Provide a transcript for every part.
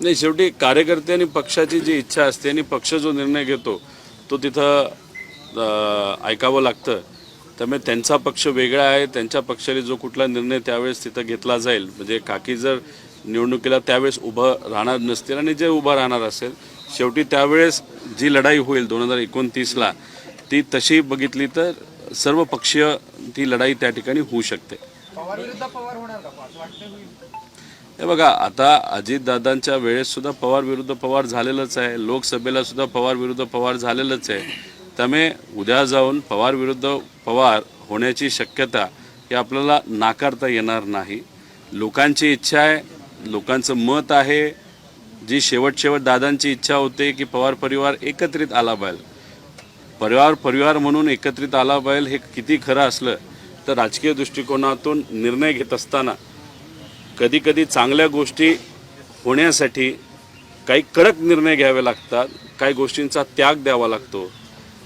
नाही, शेवटी कार्यकर्ते आणि पक्षाची जी इच्छा असते आणि पक्ष जो निर्णय घेतो तो तिथं ऐकावं लागतं. त्यामुळे त्यांचा पक्ष वेगळा आहे, त्यांच्या पक्षाने जो कुठला निर्णय त्यावेळेस तिथं घेतला जाईल, म्हणजे काकी जर निवडणुकीला त्यावेळेस उभं राहणार नसतील आणि जे उभं राहणार असेल, शेवटी त्यावेळेस जी लढाई होईल 2029ला ती तशी बघितली तर सर्व पक्षीय ती लढाई त्या ठिकाणी होऊ शकते. हे बघा, आता अजितदादांच्या वेळेस सुद्धा पवार विरुद्ध पवार झालेलंच आहे, लोकसभेला सुद्धा पवार विरुद्ध पवार झालेलंच आहे. त्यामुळे उद्या जाऊन पवार विरुद्ध पवार होण्याची शक्यता ही आपल्याला नाकारता येणार नाही. लोकांची इच्छा आहे, लोकांचं मत आहे, जी शेवट दादांची इच्छा होते की पवार परिवार एकत्रित आला पाहिजे. परिवार म्हणून एकत्रित आला पाहिजे हे किती खरं असलं तर राजकीय दृष्टिकोनातून निर्णय घेत असताना कधी कधी चांगल्या गोष्टी होण्यासाठी काही कडक निर्णय घ्यावे लागतात, काही गोष्टींचा त्याग द्यावा लागतो.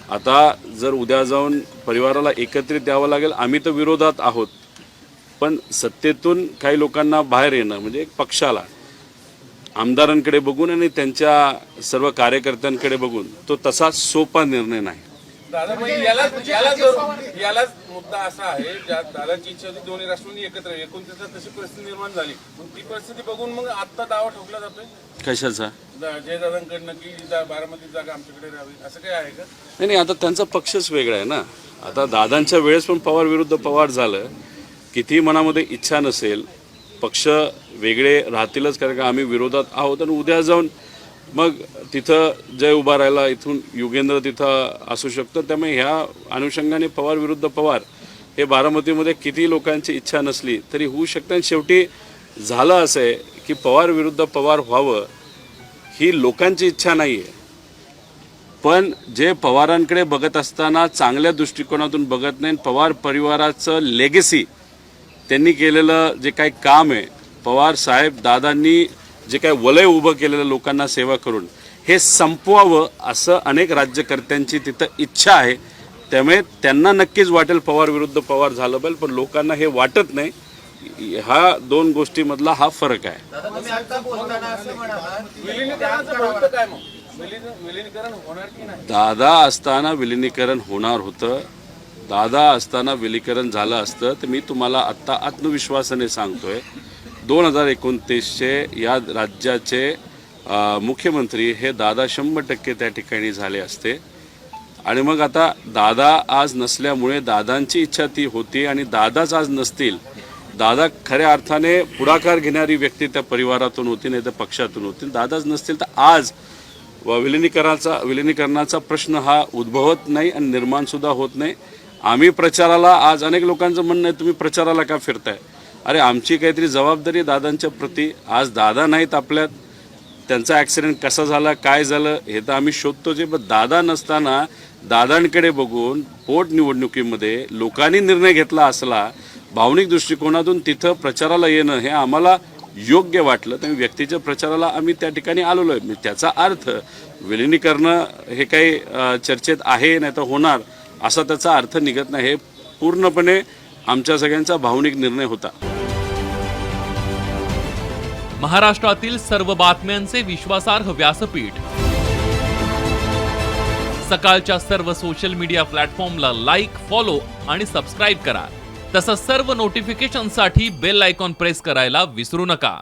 आता जर उद्या जाऊन परिवाराला एकत्रित द्यावं लागेल, आम्ही तर विरोधात आहोत, पण सत्तेतून काही लोकांना बाहेर येणं म्हणजे एक पक्षाला आमदारांकडे बघून आणि त्यांच्या सर्व कार्यकर्त्यांकडे बघून तो तसा सोपा निर्णय नाही. यालाच मुद्दा असा आहे, ज्या दादाची इच्छा होती दोन्ही राष्ट्रांनी एकत्र एकूण तशी परिस्थिती निर्माण झाली, मग ती परिस्थिती बघून मग आत्ता दावा ठोकला जातोय कशाचा? जयदादांकडनं की बारामती जागा आमच्याकडे राहावी असं काय आहे का? नाही, आता त्यांचा पक्षच वेगळा आहे ना. आता दादांच्या वेळेस पण पवार विरुद्ध पवार झालं, किती मनामध्ये इच्छा नसेल पक्ष वेगळे राहतीलच, कारण का आम्ही विरोधात आहोत. आणि उद्या जाऊन मग तिथं जय उभा राहिला, इथून युगेंद्र तिथं असू शकतं. त्यामुळे ह्या अनुषंगाने पवार विरुद्ध पवार हे बारामतीमध्ये किती लोकांची इच्छा नसली तरी होऊ शकतं. आणि शेवटी झालं असं आहे की पवार विरुद्ध पवार व्हावं ही लोकांची इच्छा नाही आहे, पण जे पवारांकडे बघत असताना चांगल्या दृष्टिकोनातून बघत नाही, पवार परिवाराचं लेगेसी त्यांनी केलेलं जे काही काम आहे, पवार साहेब दादांनी जे काही वलय उभं केलेलं लोकांना सेवा करून हे संपवावं असं अनेक राज्यकर्त्यांची तिथं इच्छा आहे. त्यामुळे त्यांना नक्कीच वाटेल पवार विरुद्ध पवार झालं पाहिजे, पण लोकांना हे वाटत नाही. हा दोन गोष्टीमधला हा फरक आहे. दादा असताना विलिनीकरण होणार होतं, दादा असताना विलीकरण झालं असतं तर मी तुम्हाला आत्ता आत्मविश्वासाने सांगतोय 2029चे या राज्याचे मुख्यमंत्री हे दादा 100% त्या ठिकाणी झाले असते. आणि मग आता दादा आज नसल्यामुळे दादांची इच्छा ती होती आणि दादाच आज नसतील, दादा खऱ्या अर्थाने पुढाकार घेणारी व्यक्ती त्या परिवारातून होती, नाही तर पक्षातून होती. दादाच नसतील तर आज विलिनीकरणाचा प्रश्न हा उद्भवत नाही आणि निर्माणसुद्धा होत नाही. आम्ही प्रचाराला, आज अनेक लोकांचं म्हणणं आहे तुम्ही प्रचाराला का फिरताय? अरे आमची काहीतरी जबाबदारी दादांच्या प्रती. आज दादा नाहीत आपल्यात, त्यांचा ॲक्सिडेंट कसा झाला, काय झालं हे तर आम्ही शोधतो. जे पण दादा नसताना दादांकडे बघून पोटनिवडणुकीमध्ये लोकांनी निर्णय घेतला असला भावनिक दृष्टिकोनातून तिथं प्रचाराला येणं हे आम्हाला योग्य वाटलं. त्यामुळे व्यक्तीच्या प्रचाराला आम्ही त्या ठिकाणी आलेलो आहे. त्याचा अर्थ विलिनीकरण हे काही चर्चेत आहे नाही तर होणार असा त्याचा अर्थ निघत नाही. हे पूर्णपणे आमच्या सगळ्यांचा भावनिक निर्णय होता. महाराष्ट्रातील सर्व बातम्यांचे विश्वासार्ह व्यासपीठ, सकाळच्या सर्व सोशल मीडिया प्लॅटफॉर्मला लाईक, फॉलो आणि सबस्क्राईब करा. तसंच सर्व नोटिफिकेशनसाठी बेल आयकॉन प्रेस करायला विसरू नका.